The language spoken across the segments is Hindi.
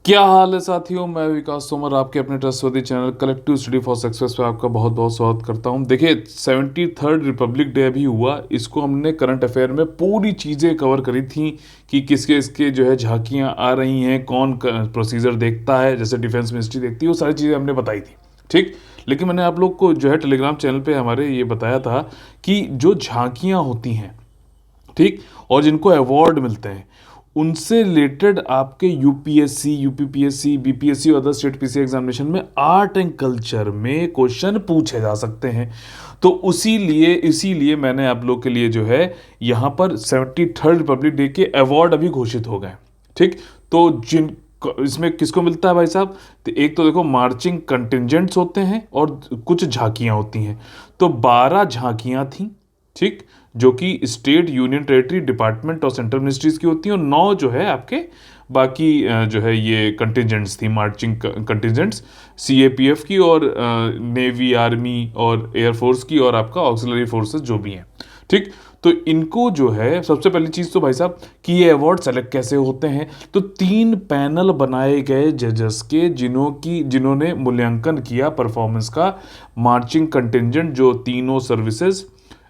क्या हाल है साथियों। मैं विकास तोमर आपके अपने trustworthy channel collective study for success पे आपका बहुत बहुत स्वागत करता हूं। देखिए 73rd रिपब्लिक डे अभी हुआ, इसको हमने करंट अफेयर में पूरी चीज़ें कवर करी थी कि किसके इसके जो है झांकियां आ रही हैं, कौन प्रोसीजर देखता है, जैसे डिफेंस मिनिस्ट्री देखती है, वो सारी चीज़ें हमने बताई थी। ठीक, लेकिन मैंने आप लोग को जो है टेलीग्राम चैनल पे हमारे ये बताया था कि जो झांकियां होती हैं, ठीक, और जिनको अवार्ड मिलते हैं, उनसे रिलेटेड आपके यूपीएससी, यूपीपीएससी, बीपीएससी और अदर स्टेट पीसी एग्जामिनेशन में आर्ट एंड कल्चर में क्वेश्चन पूछे जा सकते हैं। तो इसीलिए मैंने आप लोग के लिए जो है यहाँ पर 73rd रिपब्लिक डे के अवार्ड अभी घोषित हो गए। ठीक, तो जिन इसमें किसको मिलता है भाई साहब, तो एक तो देखो मार्चिंग कंटिजेंट्स होते हैं और कुछ झांकियाँ होती हैं। तो 12 झांकियाँ थीं, ठीक, जो कि स्टेट, यूनियन टेरिटरी, डिपार्टमेंट और सेंट्रल मिनिस्ट्रीज की होती हैं, और 9 जो है आपके बाकी जो है ये कंटिजेंट्स थी, मार्चिंग कंटिजेंट्स सीएपीएफ की और नेवी, आर्मी और एयरफोर्स की और आपका ऑक्सिलरी फोर्सेस जो भी हैं। ठीक, तो इनको जो है सबसे पहली चीज़ तो भाई साहब कि ये अवार्ड सेलेक्ट कैसे होते हैं, तो 3 पैनल बनाए गए जजेस के जिन्होंने मूल्यांकन किया परफॉर्मेंस का। मार्चिंग कंटिजेंट जो तीनों services,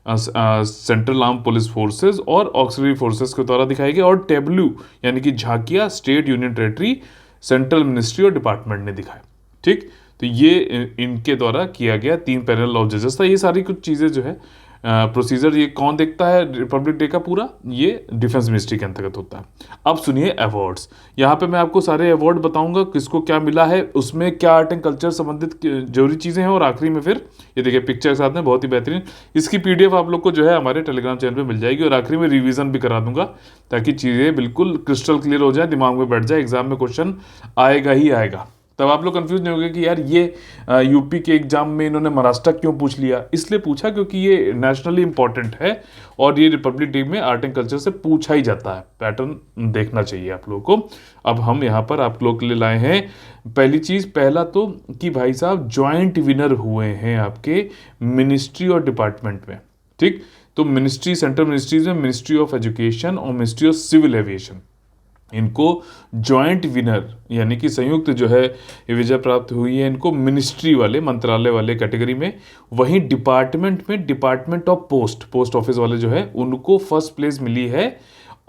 central arm police forces और ऑक्सिलरी फोर्सेस के द्वारा दिखाई गई, और टेबलू यानी कि झांकिया state, union territory, central ministry और डिपार्टमेंट ने दिखाए। ठीक, तो ये इनके द्वारा किया गया 3 पैनल ऑफ जजेस था। ये सारी कुछ चीज़ें जो है प्रोसीजर ये कौन देखता है रिपब्लिक डे का पूरा, ये डिफेंस मिनिस्ट्री के अंतर्गत होता है। अब सुनिए अवार्ड्स, यहाँ पे मैं आपको सारे अवार्ड बताऊंगा, किसको क्या मिला है, उसमें क्या आर्ट एंड कल्चर संबंधित जरूरी चीज़ें हैं, और आखिरी में फिर ये देखिए पिक्चर के साथ में बहुत ही बेहतरीन इसकी पीडीएफ आप लोग को जो है हमारे टेलीग्राम चैनल पे मिल जाएगी, और आखिरी में रिवीजन भी करा दूंगा ताकि चीज़ें बिल्कुल क्रिस्टल क्लियर हो जाए, दिमाग में बैठ जाए, एग्जाम में क्वेश्चन आएगा ही आएगा। तब आप लोग कंफ्यूज नहीं होंगे कि यार ये यूपी के एग्जाम में इन्होंने महाराष्ट्र क्यों पूछ लिया। इसलिए पूछा क्योंकि ये नेशनली इंपॉर्टेंट है और ये रिपब्लिक डे में आर्ट एंड कल्चर से पूछा ही जाता है। पैटर्न देखना चाहिए आप लोगों को। अब हम यहाँ पर आप लोग के लिए लाए हैं पहली चीज़, पहला तो कि भाई साहब ज्वाइंट विनर हुए हैं आपके मिनिस्ट्री और डिपार्टमेंट में। ठीक, तो मिनिस्ट्री, सेंट्रल मिनिस्ट्रीज में मिनिस्ट्री ऑफ एजुकेशन और मिनिस्ट्री ऑफ सिविल एविएशन, इनको ज्वाइंट विनर यानी कि संयुक्त जो है विजय प्राप्त हुई है इनको मिनिस्ट्री वाले, मंत्रालय वाले कैटेगरी में। वहीं डिपार्टमेंट में डिपार्टमेंट ऑफ पोस्ट ऑफिस वाले जो है उनको फर्स्ट प्लेस मिली है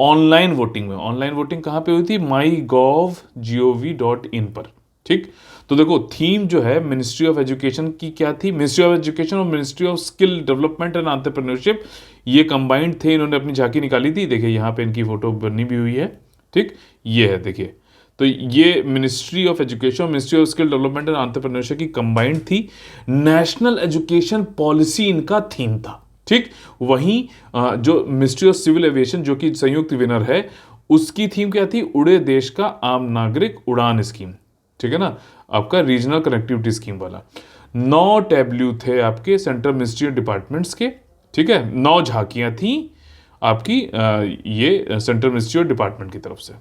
ऑनलाइन वोटिंग में। ऑनलाइन वोटिंग कहाँ पे हुई थी, mygov.gov.in पर। ठीक, तो देखो थीम जो है मिनिस्ट्री ऑफ एजुकेशन की क्या थी, मिनिस्ट्री ऑफ एजुकेशन और ministry of skill development and entrepreneurship, ये कंबाइंड थे, इन्होंने अपनी झांकी निकाली थी। देखिए यहाँ पे इनकी फोटो बनी भी हुई है। ठीक, ये है देखिए, तो ये ministry of education, ministry of skill development and entrepreneurship की कंबाइंड थी। नेशनल एजुकेशन पॉलिसी इनका थीम था। ठीक, वहीं जो मिनिस्ट्री ऑफ सिविल एविएशन जो कि संयुक्त विनर है, उसकी थीम क्या थी, उड़े देश का आम नागरिक उड़ान स्कीम। ठीक है ना, आपका रीजनल कनेक्टिविटी स्कीम वाला। 9 टैब्लू थे आपके सेंट्रल मिनिस्ट्री डिपार्टमेंट्स के। ठीक है, 9 झांकियां थी आपकी ये सेंट्रल मिनिस्ट्री और डिपार्टमेंट की तरफ से।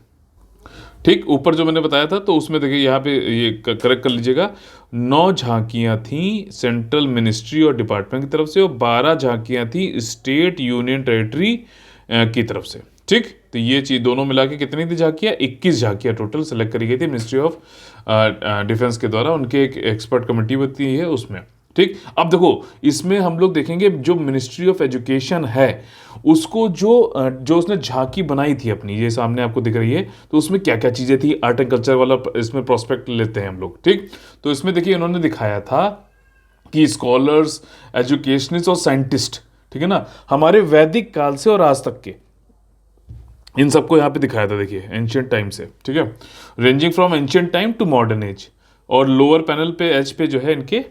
ठीक, ऊपर जो मैंने बताया था तो उसमें देखिए यहाँ पे ये करेक्ट कर लीजिएगा, 9 झांकियाँ थी सेंट्रल मिनिस्ट्री और डिपार्टमेंट की तरफ से, और 12 झांकियाँ थी स्टेट, यूनियन टेरिटरी की तरफ से। ठीक, तो ये चीज़ दोनों मिला के कितनी थी झांकियाँ, 21 झांकियाँ टोटल सेलेक्ट करी गई थी मिनिस्ट्री ऑफ डिफेंस के द्वारा, उनके एक एक्सपर्ट कमेटी होती है उसमें। ठीक, अब देखो इसमें हम लोग देखेंगे जो मिनिस्ट्री ऑफ एजुकेशन है उसको जो उसने झांकी बनाई थी अपनी, ये सामने आपको दिख रही है, तो उसमें क्या क्या चीज़ें थी, आर्ट एंड कल्चर वाला इसमें प्रोस्पेक्ट लेते हैं हम लोग। ठीक, तो इसमें देखिए उन्होंने दिखाया था कि स्कॉलर्स, एजुकेशनिस्ट और साइंटिस्ट, ठीक है ना, हमारे वैदिक काल से और आज तक के, इन सबको यहाँ पे दिखाया था। देखिए एंशियंट टाइम से, ठीक है, ranging from ancient time to modern age, और लोअर पैनल पे एज पे जो है इनके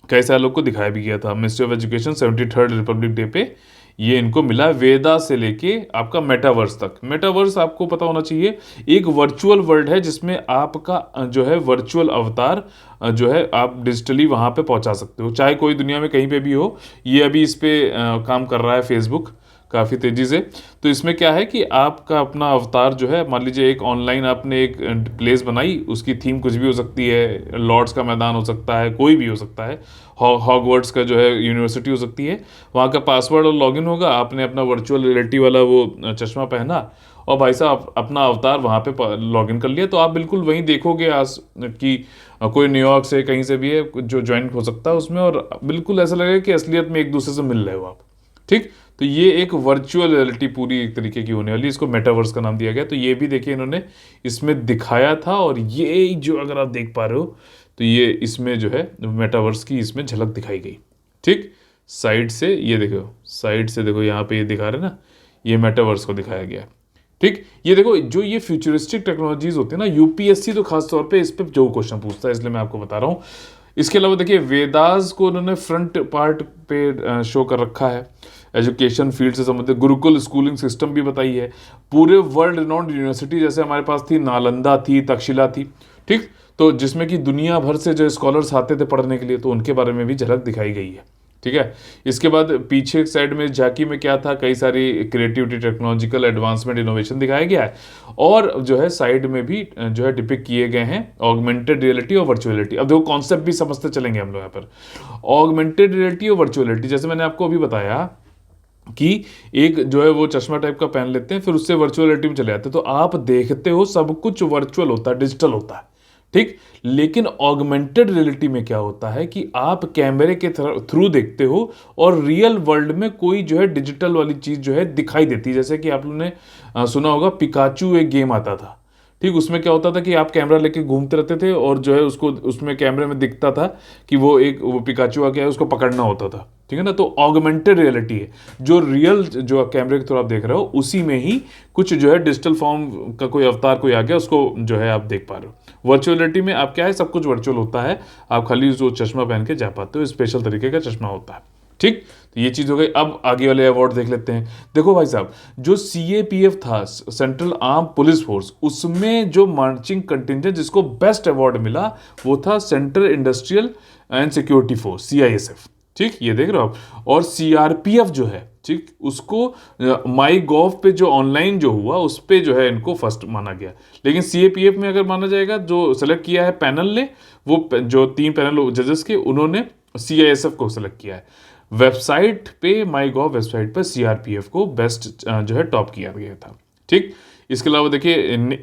कई सारे लोग को दिखाया भी गया था। Ministry of education 73rd Republic day पे ये इनको मिला, वेदा से लेके आपका मेटावर्स तक। मेटावर्स आपको पता होना चाहिए, एक वर्चुअल वर्ल्ड है जिसमें आपका जो है वर्चुअल अवतार जो है आप डिजिटली वहाँ पे पहुँचा सकते हो, चाहे कोई दुनिया में कहीं पे भी हो। ये अभी इस पे काम कर रहा है फेसबुक, काफ़ी तेज़ी से। तो इसमें क्या है कि आपका अपना अवतार जो है, मान लीजिए एक ऑनलाइन आपने एक प्लेस बनाई, उसकी थीम कुछ भी हो सकती है, लॉर्ड्स का मैदान हो सकता है, कोई भी हो सकता है, हॉगवर्ट्स का जो है यूनिवर्सिटी हो सकती है। वहाँ का पासवर्ड और लॉगिन होगा, आपने अपना वर्चुअल रियलिटी वाला वो चश्मा पहना और भाई साहब अपना अवतार वहाँ पे लॉगिन कर लिया, तो आप बिल्कुल वहीं देखोगे आज कि कोई न्यूयॉर्क से कहीं से भी है जो ज्वाइन हो सकता है उसमें, और बिल्कुल ऐसा लगेगा कि असलियत में एक दूसरे से मिल रहे हो आप। ठीक, तो ये एक वर्चुअल रियलिटी पूरी एक तरीके की होने वाली, इसको मेटावर्स का नाम दिया गया। तो ये भी देखिए इन्होंने इसमें दिखाया था, और ये जो अगर आप देख पा रहे हो तो ये इसमें जो है मेटावर्स की इसमें झलक दिखाई गई। ठीक, साइड से ये देखो, साइड से देखो यहाँ पे ये दिखा रहे ना, ये मेटावर्स को दिखाया गया है। ठीक, ये देखो जो ये फ्यूचरिस्टिक टेक्नोलॉजीज होती है ना, यूपीएससी तो खास तौर पे इस पे जो क्वेश्चन पूछता है, इसलिए मैं आपको बता रहा हूँ। इसके अलावा देखिए वेदास को उन्होंने फ्रंट पार्ट पे शो कर रखा है। एजुकेशन फील्ड से संबंधित गुरुकुल स्कूलिंग सिस्टम भी बताई है। पूरे वर्ल्ड रिनाउंड यूनिवर्सिटी जैसे हमारे पास थी, नालंदा थी, तक्षशिला थी। ठीक, तो जिसमें कि दुनिया भर से जो स्कॉलर्स आते थे पढ़ने के लिए, तो उनके बारे में भी झलक दिखाई गई है। ठीक है, इसके बाद पीछे साइड में झांकी में क्या था, कई सारी क्रिएटिविटी, टेक्नोलॉजिकल एडवांसमेंट, इनोवेशन दिखाया गया है। और जो है साइड में भी जो है डिपिक्ट किए गए हैं ऑगमेंटेड रियलिटी और वर्चुअलिटी। अब देखो कॉन्सेप्ट भी समझते चलेंगे हम लोग यहाँ पर। ऑगमेंटेड रियलिटी और वर्चुअलिटी, जैसे मैंने आपको अभी बताया कि एक जो है वो चश्मा टाइप का पहन लेते हैं, फिर उससे वर्चुअलिटी में चले जाते हैं, तो आप देखते हो सब कुछ वर्चुअल होता है, डिजिटल होता है। ठीक, लेकिन ऑगमेंटेड रियलिटी में क्या होता है कि आप कैमरे के थ्रू देखते हो और रियल वर्ल्ड में कोई जो है डिजिटल वाली चीज जो है दिखाई देती है। जैसे कि आप लोगों ने सुना होगा पिकाचू एक गेम आता था। ठीक, उसमें क्या होता था कि आप कैमरा लेके घूमते रहते थे और जो है उसको उसमें कैमरे में दिखता था कि वो पिकाचू आ गया है, उसको पकड़ना होता था। ठीक है ना, तो ऑगमेंटेड रियलिटी है, जो रियल जो कैमरे के थ्रू आप देख रहे हो उसी में ही कुछ जो है डिजिटल फॉर्म का कोई अवतार कोई आ गया, उसको जो है आप देख पा रहे हो। वर्चुअलिटी में आप क्या है, सब कुछ वर्चुअल होता है, आप खाली जो चश्मा पहन के जा पाते हो, स्पेशल तरीके का चश्मा होता है। ठीक, तो ये चीज हो गई। अब आगे वाले अवार्ड देख लेते हैं। देखो भाई साहब, जो सीएपीएफ था, सेंट्रल आर्म पुलिस फोर्स, उसमें जो मार्चिंग कंटिंजेंट जिसको बेस्ट अवार्ड मिला वो था central industrial and security force, CISF. ठीक, ये देख रहे हो आप। और सीआरपीएफ जो है, ठीक, उसको माई गॉव पे जो ऑनलाइन जो हुआ उस पे जो है इनको फर्स्ट माना गया। लेकिन सीएपीएफ में अगर माना जाएगा, जो सेलेक्ट किया है पैनल ने, वो जो 3 पैनल जजेस के, उन्होंने सीआईएसएफ को सेलेक्ट किया है। वेबसाइट पे, माई गॉव वेबसाइट पर सीआरपीएफ को बेस्ट जो है टॉप किया गया था। ठीक, इसके अलावा देखिए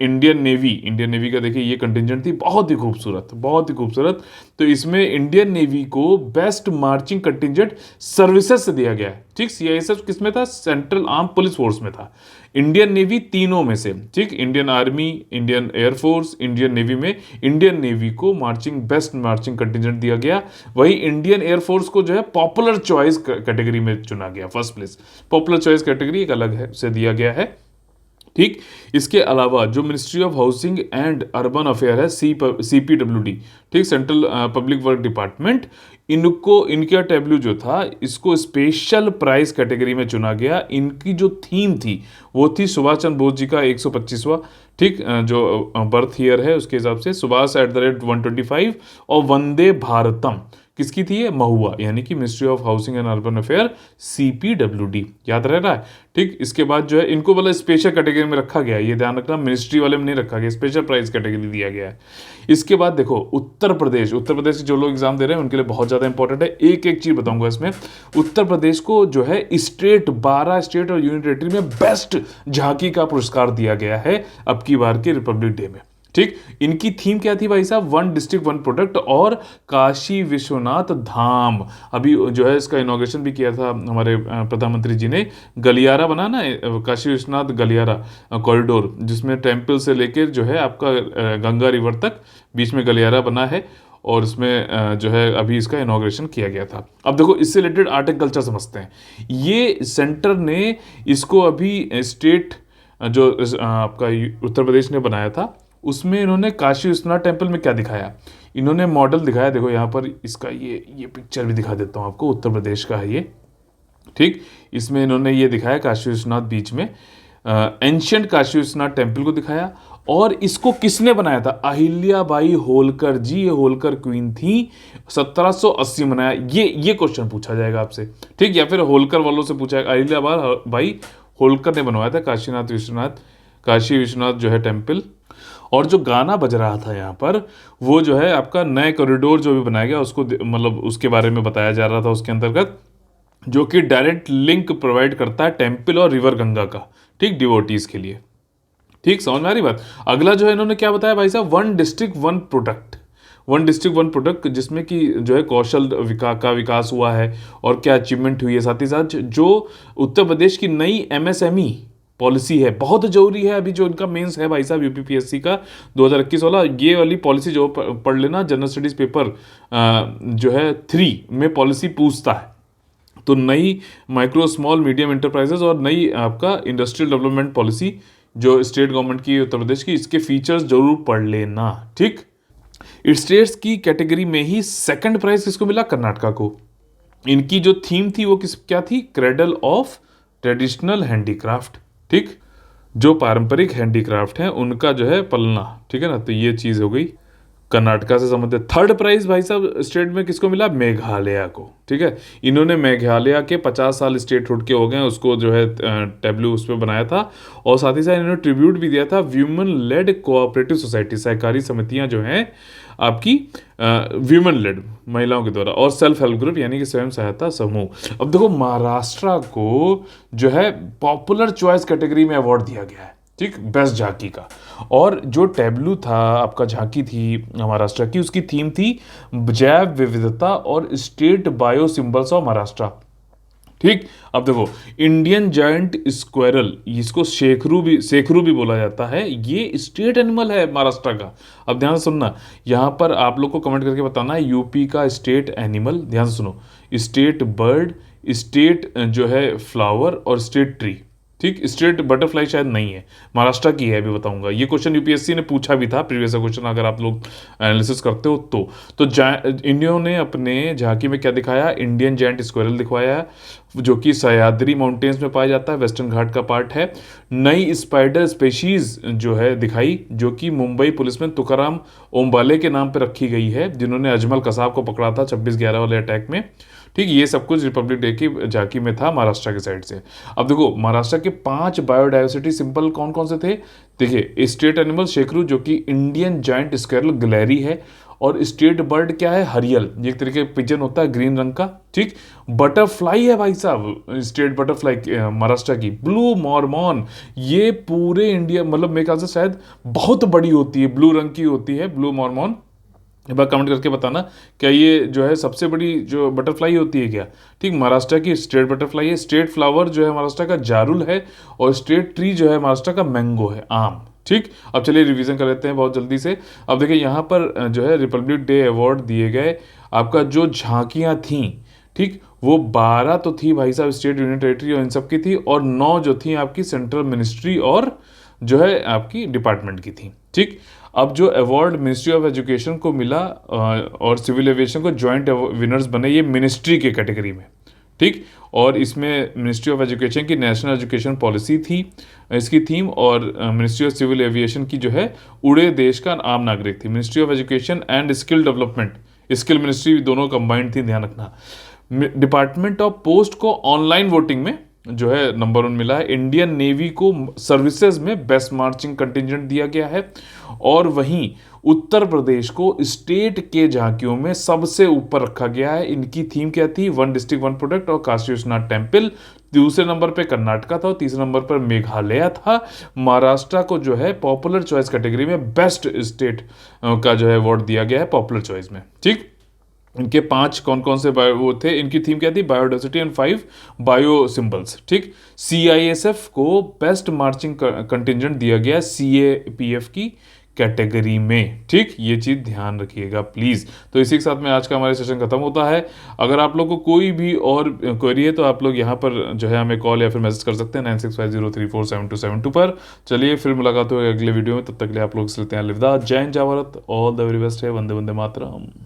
इंडियन नेवी का देखिए ये कंटिजेंट थी, बहुत ही खूबसूरत, बहुत ही खूबसूरत। तो इसमें इंडियन नेवी को बेस्ट मार्चिंग कंटिजेंट सर्विसेज से दिया गया है। ठीक, सीआईएसएफ किस में था, सेंट्रल आर्म पुलिस फोर्स में था। इंडियन नेवी तीनों में से, ठीक, Indian army, Indian air force, Indian navy में इंडियन नेवी को बेस्ट मार्चिंग कंटिजेंट दिया गया। वही इंडियन एयरफोर्स को जो है पॉपुलर चॉइस कैटेगरी में चुना गया, first place. Popular choice category एक अलग है से दिया गया है। ठीक, इसके अलावा जो ministry of housing and urban affair है, सीपीडब्ल्यूडी, ठीक, सेंट्रल पब्लिक वर्क डिपार्टमेंट, इनका टैब्लू जो था इसको स्पेशल प्राइज कैटेगरी में चुना गया। इनकी जो थीम थी वो थी सुभाष चंद्र बोस जी का 125वां, ठीक, जो बर्थ ईयर है उसके हिसाब से, सुभाष @125, और वंदे भारतम किसकी थी ये, महुआ, यानी कि ministry of housing and urban affair, CPWD, याद रह रहा है। ठीक, इसके बाद जो है इनको वाला स्पेशल कैटेगरी में रखा गया है, ये ध्यान रखना, मिनिस्ट्री वाले में नहीं रखा गया, स्पेशल प्राइज कैटेगरी दिया गया है। इसके बाद देखो उत्तर प्रदेश के जो लोग एग्जाम दे रहे हैं उनके लिए बहुत ज्यादा इंपॉर्टेंट है। एक एक चीज बताऊंगा इसमें। उत्तर प्रदेश को जो है स्टेट, 12 स्टेट और यूनियन टेरिटरी में बेस्ट झांकी का पुरस्कार दिया गया है अब की बार के रिपब्लिक डे में। ठीक, इनकी थीम क्या थी भाई साहब, 1 डिस्ट्रिक्ट 1 प्रोडक्ट और काशी विश्वनाथ धाम। अभी जो है इसका इनॉग्रेशन भी किया था हमारे प्रधानमंत्री जी ने। गलियारा बना ना, काशी विश्वनाथ गलियारा कॉरिडोर, जिसमें टेम्पल से लेकर जो है आपका गंगा रिवर तक बीच में गलियारा बना है, और इसमें जो है अभी इसका इनॉग्रेशन किया गया था। अब देखो इससे रिलेटेड आर्ट एंड कल्चर समझते हैं। ये सेंटर ने इसको अभी स्टेट जो आपका उत्तर प्रदेश ने बनाया था, उसमें इन्होंने काशी विश्वनाथ टेम्पल में क्या दिखाया, इन्होंने मॉडल दिखाया। देखो यहाँ पर इसका ये पिक्चर भी दिखा देता हूँ आपको, उत्तर प्रदेश का है ये। ठीक, इसमें इन्होंने ये दिखाया काशी विश्वनाथ बीच में एंशियंट काशी विश्वनाथ टेम्पल को दिखाया, और इसको किसने बनाया था? अहिल्याबाई होलकर जी, ये होलकर क्वीन थी, 1780 में बनाया। ये क्वेश्चन पूछा जाएगा आपसे, ठीक, या फिर होलकर वालों से पूछा जाएगा। अहिल्याबाई होलकर ने बनवाया था काशी विश्वनाथ जो है टेम्पल। और जो गाना बज रहा था यहाँ पर, वो जो है आपका नए कॉरिडोर जो भी बनाया गया उसको मतलब उसके बारे में बताया जा रहा था उसके अंतर्गत, जो कि डायरेक्ट लिंक प्रोवाइड करता है टेम्पल और रिवर गंगा का, ठीक, डिवोटीज के लिए। ठीक, समझ में आ रही बात? अगला जो है इन्होंने क्या बताया भाई साहब, वन डिस्ट्रिक्ट वन प्रोडक्ट, जिसमें कि जो है कौशल का विकास हुआ है और क्या अचीवमेंट हुई है। साथ ही साथ जो उत्तर प्रदेश की नई एमएसएमई पॉलिसी है, बहुत जरूरी है। अभी जो इनका मेंस है भाई साहब यूपीपीएससी का 2021 वाला, ये वाली पॉलिसी जो पढ़ लेना, जनरल स्टडीज पेपर जो है 3 में पॉलिसी पूछता है। तो नई माइक्रो स्मॉल मीडियम इंटरप्राइजेस और नई आपका इंडस्ट्रियल डेवलपमेंट पॉलिसी जो स्टेट गवर्नमेंट की उत्तर प्रदेश की, इसके फीचर्स जरूर पढ़ लेना, ठीक। स्टेट्स की कैटेगरी में ही सेकंड प्राइज किसको मिला? कर्नाटका को। इनकी जो थीम थी वो क्या थी? क्रेडल ऑफ ट्रेडिशनल हैंडीक्राफ्ट, ठीक, जो पारंपरिक हैंडीक्राफ्ट हैं उनका जो है पलना, ठीक है ना। तो ये चीज हो गई कर्नाटका से संबंधित। थर्ड प्राइज भाई साहब स्टेट में किसको मिला? मेघालय को, ठीक है। इन्होंने मेघालय के 50 साल स्टेटहुड के हो गए, उसको जो है टैब्लू उस पर बनाया था। और साथ ही साथ इन्होंने ट्रिब्यूट भी दिया था व्यूमन लेड कोऑपरेटिव सोसाइटी, सहकारी समितियां जो हैं आपकी व्यूमन लेड, महिलाओं के द्वारा, और सेल्फ हेल्प ग्रुप यानी कि स्वयं सहायता समूह। अब देखो महाराष्ट्र को जो है पॉपुलर चॉइस कैटेगरी में अवार्ड दिया गया है, ठीक, बेस्ट झांकी का। और जो टैब्लू था आपका, झांकी थी महाराष्ट्र की, उसकी थीम थी जैव विविधता और state bio symbols of Maharashtra, ठीक। अब देखो इंडियन जायंट स्क्वायरल, इसको शेखरू भी बोला जाता है, ये स्टेट एनिमल है महाराष्ट्र का। अब ध्यान से सुनना, यहां पर आप लोग को कमेंट करके बताना है यूपी का स्टेट एनिमल, ध्यान से सुनो, स्टेट बर्ड, स्टेट जो है फ्लावर और स्टेट ट्री, ठीक। स्टेट बटरफ्लाई शायद नहीं है, महाराष्ट्र की है, अभी बताऊंगा। ये क्वेश्चन यूपीएससी ने पूछा भी था, प्रीवियस क्वेश्चन अगर आप लोग एनालिसिस करते हो तो इन्होंने अपने झांकी में क्या दिखाया? इंडियन जायंट स्क्वायरल दिखवाया है, जो कि सह्याद्री माउंटेन्स में पाया जाता है, वेस्टर्न घाट का पार्ट है। नई स्पाइडर स्पेशीज जो है दिखाई, जो कि मुंबई पुलिस में तुकाराम ओम्बाले के नाम पर रखी गई है, जिन्होंने अजमल कसाब को पकड़ा था 26/11 वाले अटैक में, ठीक। ये सब कुछ रिपब्लिक डे की झांकी में था महाराष्ट्र की साइड से। अब देखो महाराष्ट्र के 5 बायोडाइवर्सिटी सिंबल कौन कौन से थे? देखिए स्टेट एनिमल शेखरू, जो कि इंडियन जायंट स्क्वायरल गिलहरी है, और स्टेट बर्ड क्या है? हरियल, ये एक तरीके पिजन होता है ग्रीन रंग का, ठीक। बटरफ्लाई है भाई साहब, स्टेट बटरफ्लाई महाराष्ट्र की ब्लू मॉर्मॉन, ये पूरे इंडिया मतलब मेरे ख्याल से शायद बहुत बड़ी होती है, ब्लू रंग की होती है ब्लू मॉर्मॉन। एक बार कमेंट करके बताना क्या ये जो है सबसे बड़ी जो बटरफ्लाई होती है क्या, ठीक। महाराष्ट्र की स्टेट बटरफ्लाई है। स्टेट फ्लावर जो है महाराष्ट्र का जारुल है, और स्टेट ट्री जो है महाराष्ट्र का मैंगो है, आम, ठीक। अब चलिए रिवीजन कर लेते हैं बहुत जल्दी से। अब देखिए यहाँ पर जो है रिपब्लिक डे अवार्ड दिए गए, आपका जो झांकियाँ थी, ठीक, वो 12 तो थी भाई साहब स्टेट यूनियन टेरिटरी और इन सब की थी, और 9 जो थी आपकी सेंट्रल मिनिस्ट्री और जो है आपकी डिपार्टमेंट की थी, ठीक। अब जो अवार्ड मिनिस्ट्री ऑफ एजुकेशन को मिला और सिविल एविएशन को ज्वाइंट विनर्स बने, ये मिनिस्ट्री के कैटेगरी में, ठीक। और इसमें मिनिस्ट्री ऑफ एजुकेशन की नेशनल एजुकेशन पॉलिसी थी इसकी थीम, और मिनिस्ट्री ऑफ सिविल एविएशन की जो है उड़े देश का आम नागरिक थी। Ministry of education and skill development, skill ministry दोनों कंबाइंड थी, ध्यान रखना। डिपार्टमेंट ऑफ पोस्ट को ऑनलाइन वोटिंग में जो है नंबर 1 मिला है। इंडियन नेवी को सर्विसेज में बेस्ट मार्चिंग कंटिजेंट दिया गया है, और वहीं उत्तर प्रदेश को स्टेट के झांकियों में सबसे ऊपर रखा गया है। इनकी थीम क्या थी? वन डिस्ट्रिक्ट वन प्रोडक्ट और काशी विश्वनाथ टेम्पल। दूसरे नंबर पे कर्नाटका था और तीसरे नंबर पर मेघालय था। महाराष्ट्र को जो है पॉपुलर चॉइस कैटेगरी में बेस्ट स्टेट का जो है अवार्ड दिया गया है पॉपुलर चॉइस में, ठीक। इनके 5 कौन कौन से वो थे, इनकी थीम क्या थी? बायोडाइवर्सिटी एंड 5 बायो सिंबल्स, ठीक। सीआईएसएफ को बेस्ट मार्चिंग कंटिजेंट दिया गया सीएपीएफ की कैटेगरी में, ठीक। ये चीज ध्यान रखिएगा प्लीज। तो इसी के साथ में आज का हमारा सेशन खत्म होता है। अगर आप लोग को कोई भी और क्वेरी है तो आप लोग यहाँ पर जो है हमें कॉल या फिर मैसेज कर सकते हैं 9650347272 पर। चलिए फिर मुलाकात होगी अगले वीडियो में, तब तक के लिए आप लोग से लेते हैं अलविदा। जय हिंद, जय Bharat, all the very best है, वंदे वंदे मातरम।